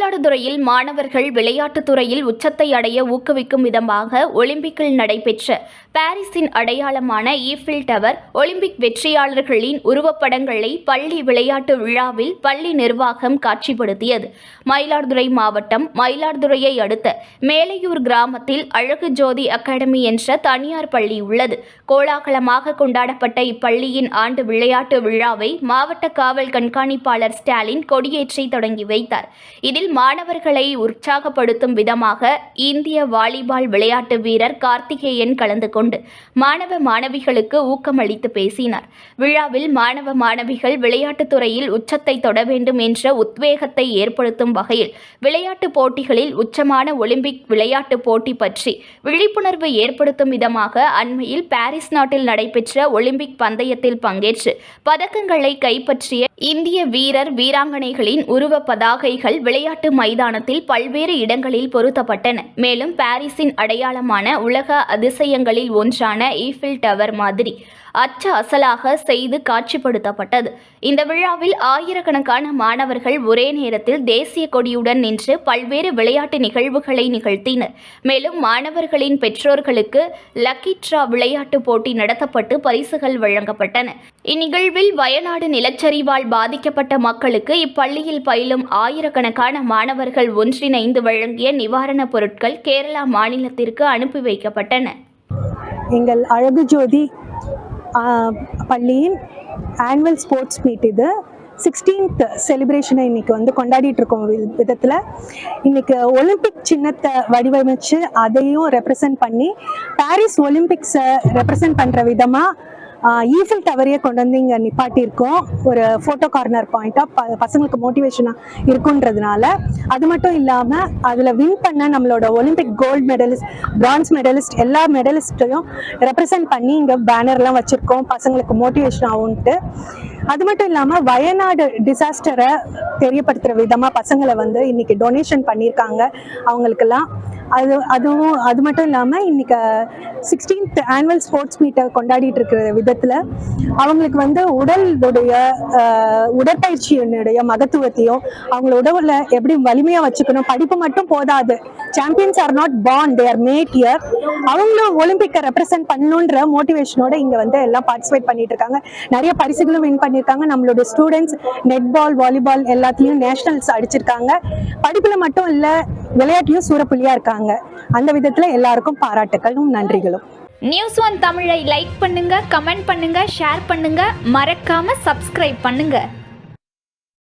மயிலாடுதுறையில் மாணவர்கள் விளையாட்டுத் துறையில் உச்சத்தை அடைய ஊக்குவிக்கும் விதமாக ஒலிம்பிக்கில் நடைபெற்ற பாரிஸின் அடையாளமான ஈஃபில் டவர் ஒலிம்பிக் வெற்றியாளர்களின் உருவப்படங்களை பள்ளி விளையாட்டு விழாவில் பள்ளி நிர்வாகம் காட்சிப்படுத்தியது. மயிலாடுதுறை மாவட்டம் மயிலாடுதுறையை அடுத்த மேலையூர் கிராமத்தில் அழகு ஜோதி அகாடமி என்ற தனியார் பள்ளி உள்ளது. கோலாகலமாக கொண்டாடப்பட்ட இப்பள்ளியின் ஆண்டு விளையாட்டு விழாவை மாவட்ட காவல் கண்காணிப்பாளர் ஸ்டாலின் கொடியேற்றி தொடங்கி வைத்தார். இதில் மாணவர்களை உற்சாகப்படுத்தும் விதமாக இந்திய வாலிபால் விளையாட்டு வீரர் கார்த்திகேயன் கலந்து கொண்டு மாணவ மாணவிகளுக்கு ஊக்கமளித்து பேசினார். விழாவில் மாணவ மாணவிகள் விளையாட்டுத் துறையில் உச்சத்தை தொட வேண்டும் என்ற உத்வேகத்தை ஏற்படுத்தும் வகையில் விளையாட்டுப் போட்டிகளில் உச்சமான ஒலிம்பிக் விளையாட்டுப் போட்டி பற்றி விழிப்புணர்வு ஏற்படுத்தும் விதமாக அண்மையில் பாரிஸ் நாட்டில் நடைபெற்ற ஒலிம்பிக் பந்தயத்தில் பங்கேற்று பதக்கங்களை கைப்பற்றிய இந்திய வீரர் வீராங்கனைகளின் உருவ பதாகைகள் விளையாட்டு மைதானத்தில் பல்வேறு இடங்களில் பொருத்தப்பட்டன. மேலும் பாரிஸின் அடையாளமான உலக அதிசயங்களில் ஒன்றான ஈஃபில் டவர் மாதிரி அச்சு அசலாக செய்து காட்சிப்படுத்தப்பட்டது. இந்த விழாவில் ஆயிரக்கணக்கான மாணவர்கள் ஒரே நேரத்தில் தேசிய கொடியுடன் நின்று பல்வேறு விளையாட்டு நிகழ்வுகளை நிகழ்த்தினர். மேலும் மாணவர்களின் பெற்றோர்களுக்கு லக்கி டிரா விளையாட்டு போட்டி நடத்தப்பட்டு பரிசுகள் வழங்கப்பட்டன. இந்நிகழ்வில் வயநாடு நிலச்சரிவால் பாதிக்கப்பட்ட மக்களுக்கு இப்பள்ளியில் பயிலும் ஆயிரக்கணக்கான மாணவர்கள் ஒன்றிணைந்து வழங்கிய நிவாரணப் பொருட்கள் கேரளா மாநிலத்திற்கு அனுப்பி வைக்கப்பட்டன. எங்கள் அழகு ஜோதி பள்ளியின் ஆனுவல் ஸ்போர்ட்ஸ் மீட் இது 16th செலிப்ரேஷனை இன்றைக்கி கொண்டாடிட்டு இருக்கோம் விதத்தில். இன்றைக்கி ஒலிம்பிக் சின்னத்தை வடிவமைச்சு அதையும் ரெப்ரசன்ட் பண்ணி பாரிஸ் ஒலிம்பிக்ஸை ரெப்ரசன்ட் பண்ணுற விதமாக ஈஃபில் டவரையே கொண்டு வந்து இங்கே நிப்பாட்டியிருக்கோம். ஒரு ஃபோட்டோ கார்னர் பாயிண்ட்டாக பசங்களுக்கு மோட்டிவேஷனாக இருக்குன்றதுனால. அது மட்டும் இல்லாமல் அதில் வின் பண்ண நம்மளோட Olympic gold medalist, bronze medalist எல்லா மெடலிஸ்ட்டையும் ரெப்ரசன்ட் பண்ணி இங்கே பேனர்லாம் வச்சுருக்கோம் பசங்களுக்கு மோட்டிவேஷன் ஆகும்ன்ட்டு. அது மட்டும் இல்லாமல் வயநாடு டிசாஸ்டரை தெரியப்படுத்துகிற விதமாக பசங்களை இன்றைக்கி டொனேஷன் பண்ணியிருக்காங்க அவங்களுக்கெல்லாம். அது மட்டும் இல்லாமல் இன்றைக்கி 16th ஆனுவல் ஸ்போர்ட்ஸ் மீட்டை கொண்டாடிட்டு இருக்கிற விதத்தில் அவங்களுக்கு உடற்பயிற்சியினுடைய மகத்துவத்தையும் அவங்கள உடவுல எப்படி வலிமையாக வச்சுக்கணும். படிப்பு மட்டும் போதாது. Champions are not born, they are made here. அவங்களும் ஒலிம்பிக்கை ரெப்ரசென்ட் பண்ணணுன்ற மோட்டிவேஷனோட இங்கே எல்லாம் பார்ட்டிசிபேட் பண்ணிட்டு இருக்காங்க. நிறைய பரிசுகளும் வின் பண்ணியிருக்காங்க. நம்மளோட ஸ்டூடெண்ட்ஸ் நெட்பால், வாலிபால் எல்லாத்துலேயும் நேஷனல்ஸ் அடிச்சிருக்காங்க. படிப்பில் மட்டும் இல்லை, விளையாட்டுலையும் சூரப்புள்ளியா இருக்காங்க. அந்த விதத்துல எல்லாருக்கும் பாராட்டுகளும் நன்றிகளும். நியூஸ் ஒன் தமிழை லைக் பண்ணுங்க, கமெண்ட் பண்ணுங்க, ஷேர் பண்ணுங்க, மறக்காம சப்ஸ்கிரைப் பண்ணுங்க.